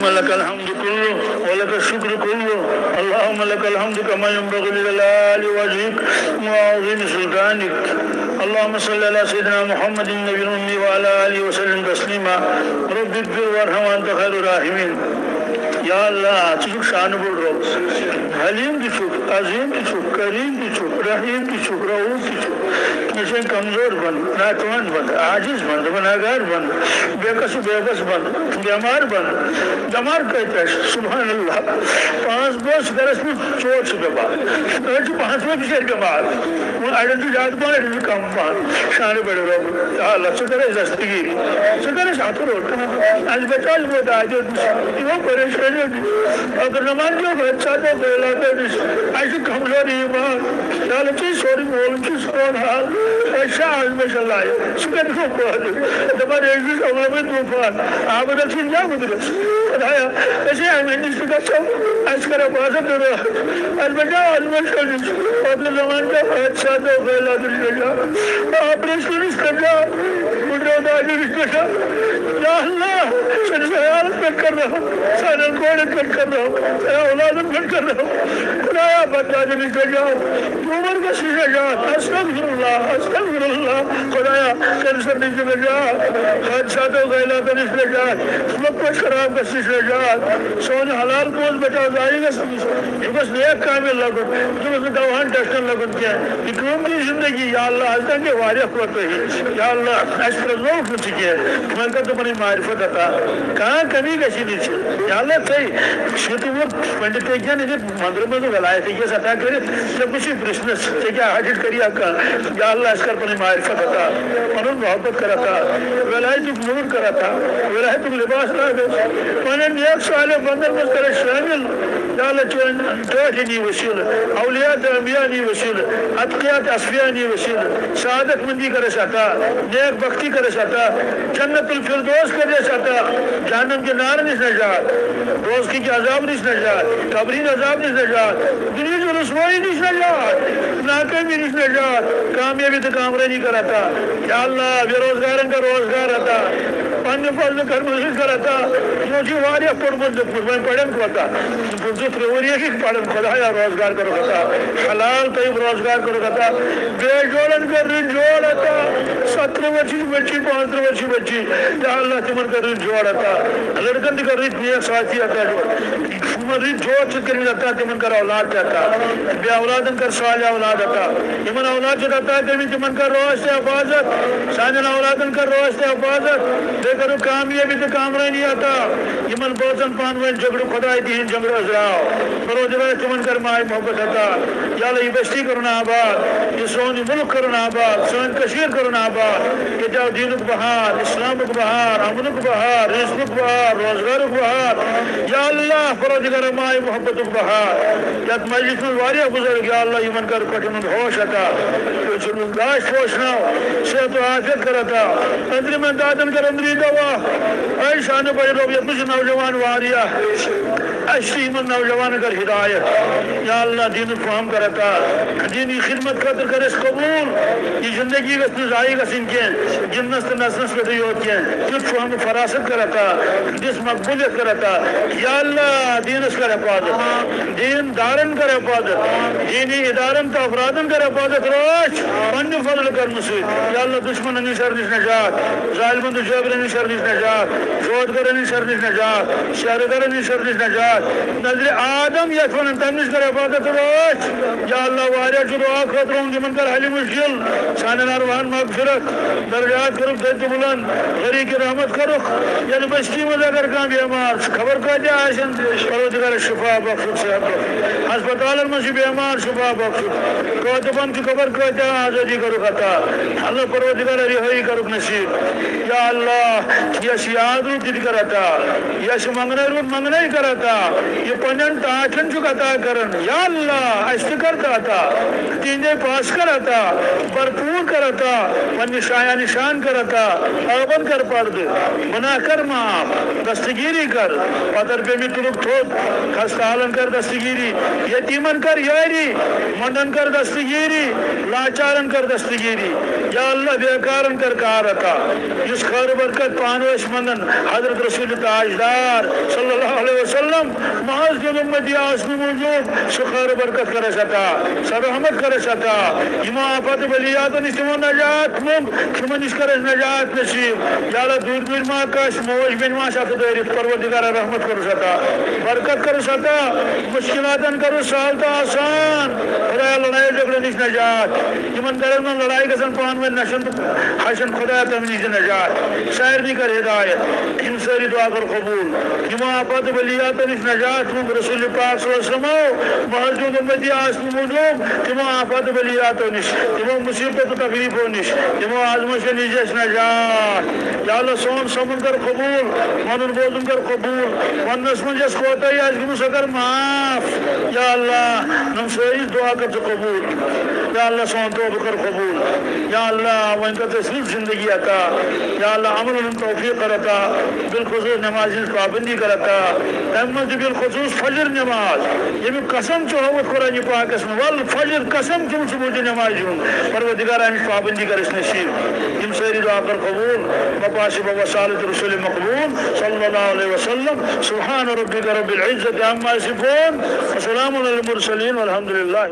لك الحمد كله ولك الشكر كله اللهم لك الحمد كما ينبغي لجلال وجهك وعظيم سلطانك اللهم صل على سيدنا محمد النبي الأمي وعلى آله وسلم تسليما رب اغفر وارحم وأنت خير الراحمين یا اللہ ژٕ شان بوڑ رب حلیم تہِ چھُکھ عظیٖم تہِ چھُکھ کریم تہِ چھُکھ رحیم تہِ چھُکھ رؤوف تہِ چھُکھ مےٚ چھِ کمزور بن ناتوان بن عاجز بن گناہگار بن بے قصد بے بس بن بیمار بن دمار کتہِ آسہِ سبحان اللہ پانٛژھ بٲژ گرس منٛز ژور چھِ بٮ۪مار أڑۍ چھِ پانٛژھ بٲژ بِچٲرۍ بٮ۪مار وۄنۍ اڑٮ۪ن چھُ زیادٕ پہن اڑٮ۪ن چھُ کم پہن شانہٕ بڑِ رۄب یا اللہ ژٕ کر اَسہِ دستگیٖری ژٕ کر اَسہِ ہتھ روٚٹ اَسہِ بچاو ووت عادت یِمو پریشٲنی اگر نمان جو بچہ تو بیلا کر ایسے کمزور ایمان چلو چیز سوری مولم چیز سون حال ایسا آزمائش اللہ ہے سکت کو پہلے دبار ایک بھی سمجھ میں طوفان آمدہ چیز جا مدرس خدایا ایسے آمین اس کا سب ایس کر اپاسا کرو البجا آزمائش کرنی اپنے زمان کا بچہ تو بیلا کر جا آپریشن اس کر جا مجھے داجر اس کر جا یا اللہ سن سیالت پر کر رہا سنن کوڑے پر کر رہا ہوں اے اولادن پر کر رہا ہوں خدایا بچہ جب اس پر جاؤ عمر کا شیشہ جات استغفر اللہ خدایا کینسر نیچے پر جات حادثات و غیلات اس پر جات مکہ شراب کا شیشہ جات سون حلال پوز بچاؤ جائے گا سمیش یہ بس نیک کامل لگن جو بس دوہان ٹیسٹن لگن کیا اکرام کی زندگی یا اللہ حضرت کے واریا قوت ہی یا اللہ اس پر ذوق ہو چکی ہے من کا تو بنی معرفت عطا کہاں کمی کسی نہیں چھ یا اللہ صحیح شیطو وہ پنڈت کیا نہیں مندر میں تو غلائے تھے یہ ستا کرے جب کچھ پرسنس سے کیا حاجت کری آکا یا اللہ اس کر پنی معرفت عطا پنن محبت کرتا ولایت نور کرتا ولایت لباس لا دے پنن نیک سوالے بندر میں کرے شامل یا اللہ توحی نی وسیل اولیات انبیاء نی وسیل اتقیات اصفیاء نی وسیل سعادت مندی کرے ساتا نیک بختی کرے ساتا جنت الفردوس کرے ساتا جہنم کے نار نس نجات روز کی عذاب نس نجات قبری عذاب نس نجات دنیا جو رسوائی نس نجات ناکامی نس نجات کامیابی تو کامرانی کراتا یا اللہ بے روزگارن کا روزگار آتا پاننے فضل کر مزید کراتا جو جی واریا پڑھ پڑھن کو آتا بزرگ ریوریہ کی پڑھن خدایا روزگار کرو کتا حلال طیب روزگار کرو کتا بے جوڑن کر رن جوڑ آتا 17 ورشی بچی 15 ورشی بچی یا اللہ تمن کر رن جوڑ آتا لڑکن دی کر رن نیک ساتھی آتا جو من جوڑ چھ کرن آتا تمن کر اولاد جاتا بے اولادن کر صالح اولاد آتا یمن اولاد جاتا تمن کر روش سے حفاظت سانن اولادن کر روش سے حفاظت بے کرو کامیابی تو کامرانی آتا یمن بوزن پانوین جگڑو خدای دین جنگڑو ازراؤ پروردگار تمن کر مائی محبت عطا یا اللہ یہ بستی کرنا آباد یہ سونی ملک کرنا آباد سون کشیر کرنا آباد یہ جاؤ دینک بہار اسلامک بہار امنک بہار رزقک بہار روزگارک بہار یا اللہ پروردگار مائی محبتک بہار یاد مجلس میں واریا بزرگ یا اللہ یمن کر کٹن ہوش عطا چنن داشت پوشنا صحت و عافیت کرتا اندر میں دادن کر اندری دوا اے شان بڑے لوگ یہ کچھ نوجوان واریا اشتی من نوجوان کر ہدایت یا اللہ دین فہم کرتا دینی خدمت قدر کر اس قبول یہ زندگی کا نزائی کا سن کے جنس نسنس کے دیوت کے جس فہم فراست کرتا جس مقبولیت کرتا یا اللہ دین اس کر حفاظت دین دارن کر حفاظت دینی ادارن تا افرادن کر حفاظت روش پنج فضل کر مسید یا اللہ دشمن انہی شر نش نجات ظالمن دشابر انہی شر نش نجات فوت کر انہی شر نش نجات شہرگر انہی شر نش نجات نظر آدم یکفن تنش کر حفاظت روش یا اللہ واریا جو دعا خطرون جمن کر حلی مشکل سانن اروان مغفرت درجات کرک دیت بلند غری کی رحمت کرک یعنی بستی مز اگر کام بیمار خبر کا جا آشن پروردگار شفا بخشک صحت بخشک ہسپتال میں سے بیمار شفا بخشک کوتبان کی خبر کا جا آزادی کرک عطا اللہ پروردگار رہائی کرک نصیب یا اللہ یش یاد رو جد کرتا یش منگنے رو منگنے کرتا یہ پنن ٹاٹن چک عطا کرن یا اللہ اس کر عطا تیندے پاس کر عطا بھرپور کر عطا پنہ شایہ نشان کر عطا اوبن کر پرد گناہ کر معاف دستگیری کر پتر پہ میں تلک تھوت خستالن کر دستگیری یتیمن کر یاری منڈن کر دستگیری لاچارن کر دستگیری یا اللہ بیکارن کر کار عطا جس خیر برکت پانوش منن حضرت رسول تاجدار صلی اللہ علیہ وسلم محض جو امتی آسن موجود سو خیر برکت کر ستا سر رحمت کر ستا یما آفت بلیات نشتمو نجات مم شما نشکر نجات نصیب یا اللہ دور دور ماں کش موج بن ماں شاہ دائرت پروردگار رحمت کر ستا برکت کر ستا مشکلاتن کرو سالتا آسان خدا لڑائی جگڑے نش نجات یمن گرن من لڑائی گسن پان میں نشن حشن خدا تمنی سے نجات شاعر بھی کر ہدایت ان ساری دعا کر قبول یما آفت بلیات نش نجات مم رسول پاک صلی اللہ علیہ وسلم محض امتی آسن موجود یما آفت بلیات نش یما مصیبت و تکلیف و نش یما آزمش نجس نجات یا اللہ سون سمن کر قبول منن بولن کر قبول ونس من جس کوتا یا ازگنو سکر معاف یا اللہ نم سوئی دعا کر قبول یا اللہ سون توبہ کر قبول یا اللہ وان کا تصریف زندگی عطا یا اللہ عمل ان توفیق کرتا بالخصوص نماز پابندی کرتا احمد بالخصوص فجر نماز یہ بھی قسم چوہوت قرآن پاک اس میں والفجر قسم چون سبوت نماز جون پروردگار ہمیں پابندی کر اس نصیب ان ساری دعا کر قبول مپاسب و صالت رسول مقبول صلی اللہ علیہ وسلم سبحان ربک رب العزت عما یصفون وسلام علی المرسلین والحمد للہ